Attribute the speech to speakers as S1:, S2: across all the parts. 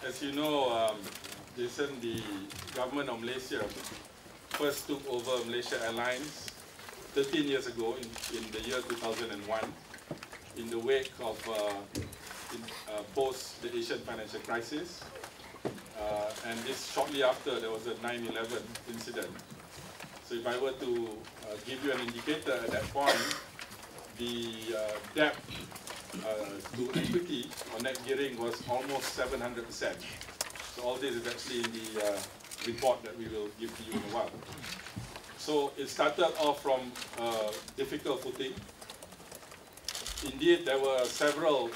S1: As you know, Jason, the government of Malaysia first took over Malaysian Airlines 13 years ago in the year 2001 in the wake of post the Asian financial crisis. And this shortly after there was a 9/11 incident. So if I were to give you an indicator at that point, the debt to equity or net gearing was almost 700%. So all this is actually in the report that we will give to you in a while. So it started off from difficult footing. Indeed, there were several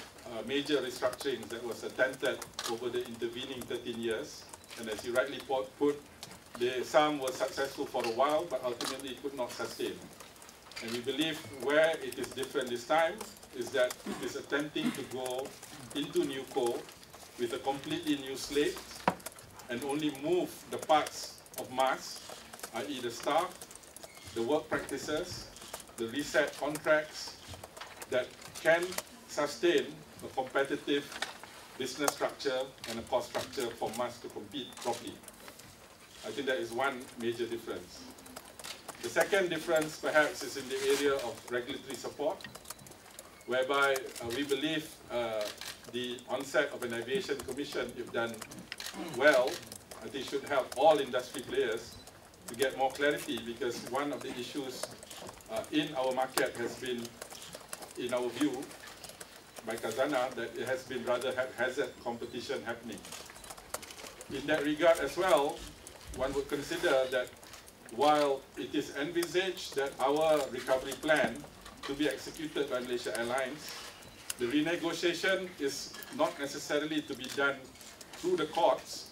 S1: major restructurings that was attempted over the intervening 13 years. And as you rightly put, some were successful for a while, but ultimately could not sustain. And we believe where it is different this time is that it is attempting to go into new core with a completely new slate and only move the parts of mass, i.e. the staff, the work practices, the reset contracts that can sustain a competitive business structure and a cost structure for mass to compete properly. I think that is one major difference. The second difference perhaps is in the area of regulatory support, whereby we believe the onset of an aviation commission, if done well, I think should help all industry players to get more clarity, because one of the issues in our market has been, in our view, by Khazanah, that it has been rather haphazard competition happening. In that regard as well, one would consider that while it is envisaged that our recovery plan to be executed by Malaysian Airlines, the renegotiation is not necessarily to be done through the courts,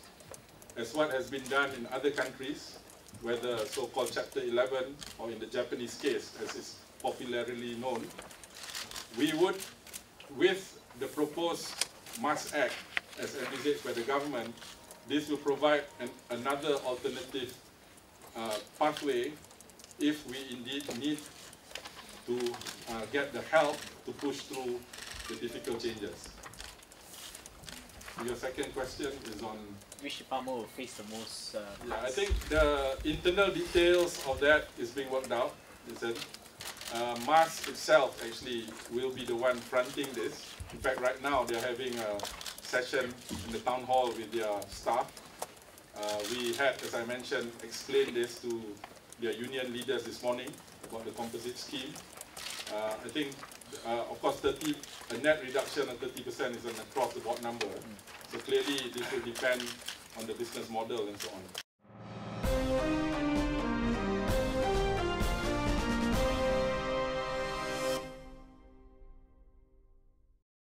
S1: as what has been done in other countries, whether so-called Chapter 11 or in the Japanese case, as is popularly known. We would, with the proposed MAS Act, as envisaged by the government, this will provide another alternative pathway if we indeed need to get the help to push through the difficult changes. Your second question is on
S2: which department will face the most?
S1: Yeah, I think the internal details of that is being worked out. MAS itself actually will be the one fronting this. In fact, right now they're having a session in the town hall with their staff. We had, as I mentioned, explained this to their union leaders this morning about the composite scheme. I think, of course, a net reduction of 30% is an across-the-board number. So clearly, this will depend on the business model and so on.